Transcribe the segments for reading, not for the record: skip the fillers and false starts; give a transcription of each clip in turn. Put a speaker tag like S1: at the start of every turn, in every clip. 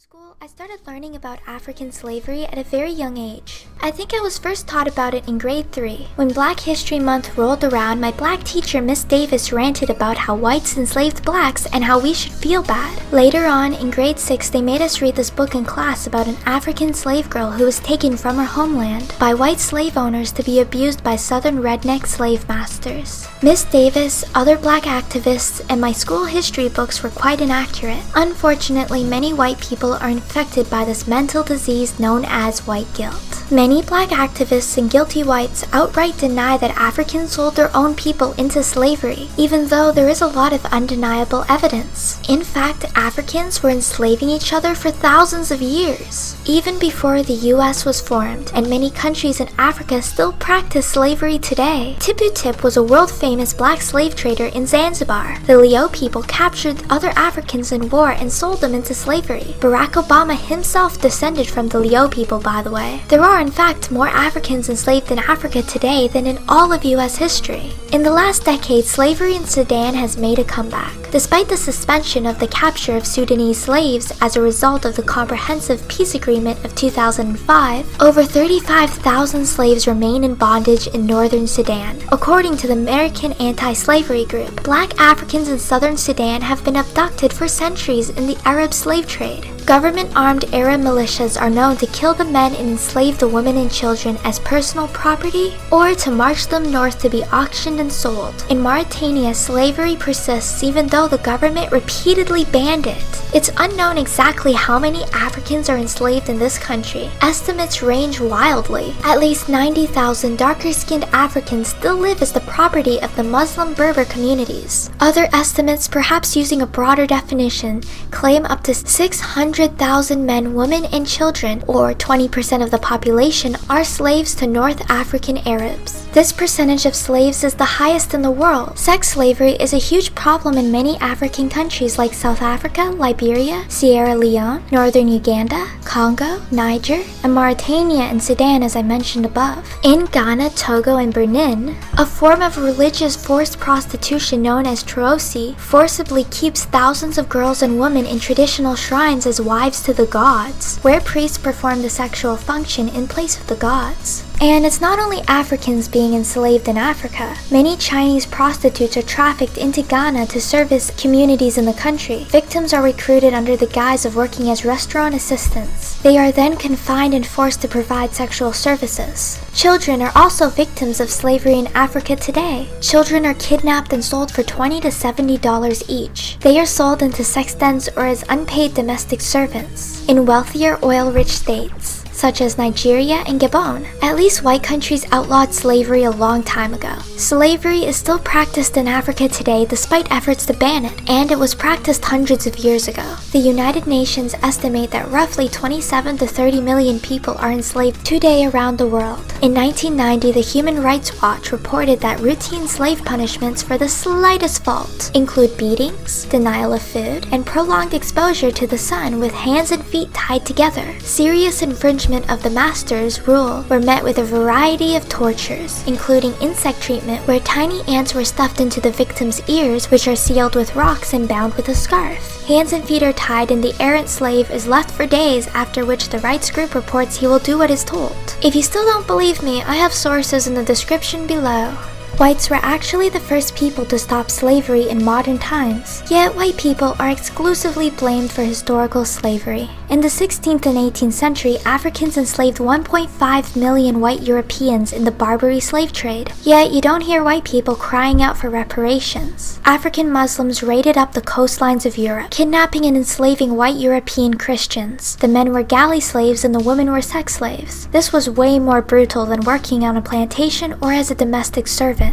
S1: school, I started learning about African slavery at a very young age. I think I was first taught about it in grade 3. When Black History Month rolled around, my black teacher, Miss Davis, ranted about how whites enslaved blacks and how we should feel bad. Later on, in grade 6, they made us read this book in class about an African slave girl who was taken from her homeland by white slave owners to be abused by southern redneck slave masters. Miss Davis, other black activists, and my school history books were quite inaccurate. Unfortunately, many white people are infected by this mental disease known as white guilt. Many black activists and guilty whites outright deny that Africans sold their own people into slavery, even though there is a lot of undeniable evidence. In fact, Africans were enslaving each other for thousands of years, even before the US was formed, and many countries in Africa still practice slavery today. Tipu Tip was a world-famous black slave trader in Zanzibar. The Leo people captured other Africans in war and sold them into slavery. Barack Obama himself descended from the Leo people, by the way. There are in fact more Africans enslaved in Africa today than in all of US history. In the last decade, slavery in Sudan has made a comeback. Despite the suspension of the capture of Sudanese slaves as a result of the Comprehensive Peace Agreement of 2005, over 35,000 slaves remain in bondage in northern Sudan. According to the American Anti-Slavery Group, black Africans in southern Sudan have been abducted for centuries in the Arab slave trade. Government-armed Arab militias are known to kill the men and enslave the women and children as personal property, or to march them north to be auctioned and sold. In Mauritania, slavery persists even though the government repeatedly banned it. It's unknown exactly how many Africans are enslaved in this country. Estimates range wildly. At least 90,000 darker-skinned Africans still live as the property of the Muslim Berber communities. Other estimates, perhaps using a broader definition, claim up to 600,000 men, women, and children, or 20% of the population, are slaves to North African Arabs. This percentage of slaves is the highest in the world. Sex slavery is a huge problem in many African countries like South Africa, Liberia, Sierra Leone, northern Uganda, Congo, Niger, and Mauritania and Sudan, as I mentioned above. In Ghana, Togo, and Benin, a form of religious forced prostitution known as Trosi forcibly keeps thousands of girls and women in traditional shrines as wives to the gods, where priests perform the sexual function in place of the gods. And it's not only Africans being enslaved in Africa. Many Chinese prostitutes are trafficked into Ghana to service communities in the country. Victims are recruited under the guise of working as restaurant assistants. They are then confined and forced to provide sexual services. Children are also victims of slavery in Africa today. Children are kidnapped and sold for $20 to $70 each. They are sold into sex dens or as unpaid domestic servants in wealthier oil-rich states, such as Nigeria and Gabon. At least white countries outlawed slavery a long time ago. Slavery is still practiced in Africa today despite efforts to ban it, and it was practiced hundreds of years ago. The United Nations estimate that roughly 27 to 30 million people are enslaved today around the world. In 1990, the Human Rights Watch reported that routine slave punishments for the slightest fault include beatings, denial of food, and prolonged exposure to the sun with hands and feet tied together. Serious infringement of the master's rule were met with a variety of tortures, including insect treatment where tiny ants were stuffed into the victim's ears, which are sealed with rocks and bound with a scarf. Hands and feet are tied and the errant slave is left for days, after which the rights group reports he will do what is told. If you still don't believe me, I have sources in the description below. Whites were actually the first people to stop slavery in modern times, yet white people are exclusively blamed for historical slavery. In the 16th and 18th century, Africans enslaved 1.5 million white Europeans in the Barbary slave trade, yet you don't hear white people crying out for reparations. African Muslims raided up the coastlines of Europe, kidnapping and enslaving white European Christians. The men were galley slaves and the women were sex slaves. This was way more brutal than working on a plantation or as a domestic servant.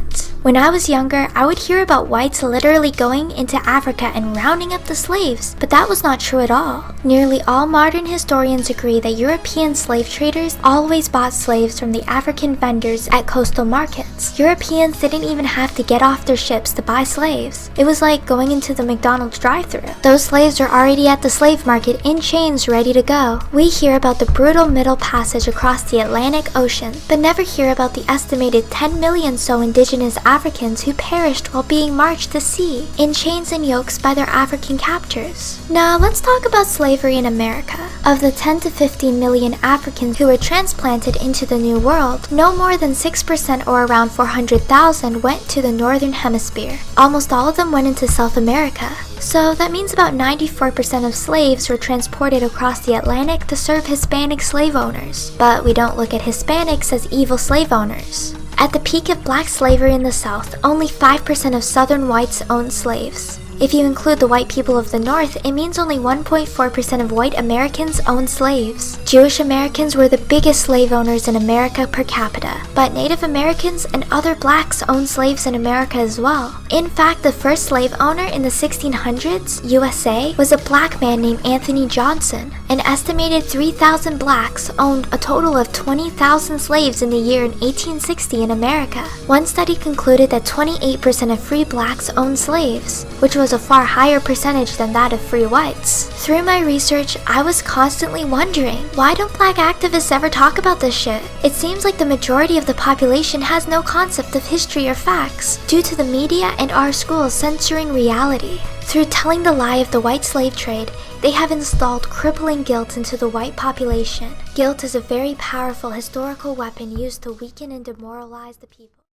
S1: When I was younger, I would hear about whites literally going into Africa and rounding up the slaves, but that was not true at all. Nearly all modern historians agree that European slave traders always bought slaves from the African vendors at coastal markets. Europeans didn't even have to get off their ships to buy slaves. It was like going into the McDonald's drive-thru. Those slaves are already at the slave market in chains ready to go. We hear about the brutal Middle Passage across the Atlantic Ocean, but never hear about the estimated 10 million so indigenous Africans who perished while being marched to sea in chains and yokes by their African captors. Now let's talk about slavery in America. America. Of the 10 to 15 million Africans who were transplanted into the New World, no more than 6% or around 400,000 went to the Northern Hemisphere. Almost all of them went into South America. So that means about 94% of slaves were transported across the Atlantic to serve Hispanic slave owners. But we don't look at Hispanics as evil slave owners. At the peak of black slavery in the South, only 5% of Southern whites owned slaves. If you include the white people of the North, it means only 1.4% of white Americans owned slaves. Jewish Americans were the biggest slave owners in America per capita, but Native Americans and other blacks owned slaves in America as well. In fact, the first slave owner in the 1600s, USA, was a black man named Anthony Johnson. An estimated 3,000 blacks owned a total of 20,000 slaves in the year 1860 in America. One study concluded that 28% of free blacks owned slaves, which was a far higher percentage than that of free whites. Through my research, I was constantly wondering, why don't black activists ever talk about this shit? It seems like the majority of the population has no concept of history or facts, due to the media and our schools censoring reality. Through telling the lie of the white slave trade, they have installed crippling guilt into the white population. Guilt is a very powerful historical weapon used to weaken and demoralize the people.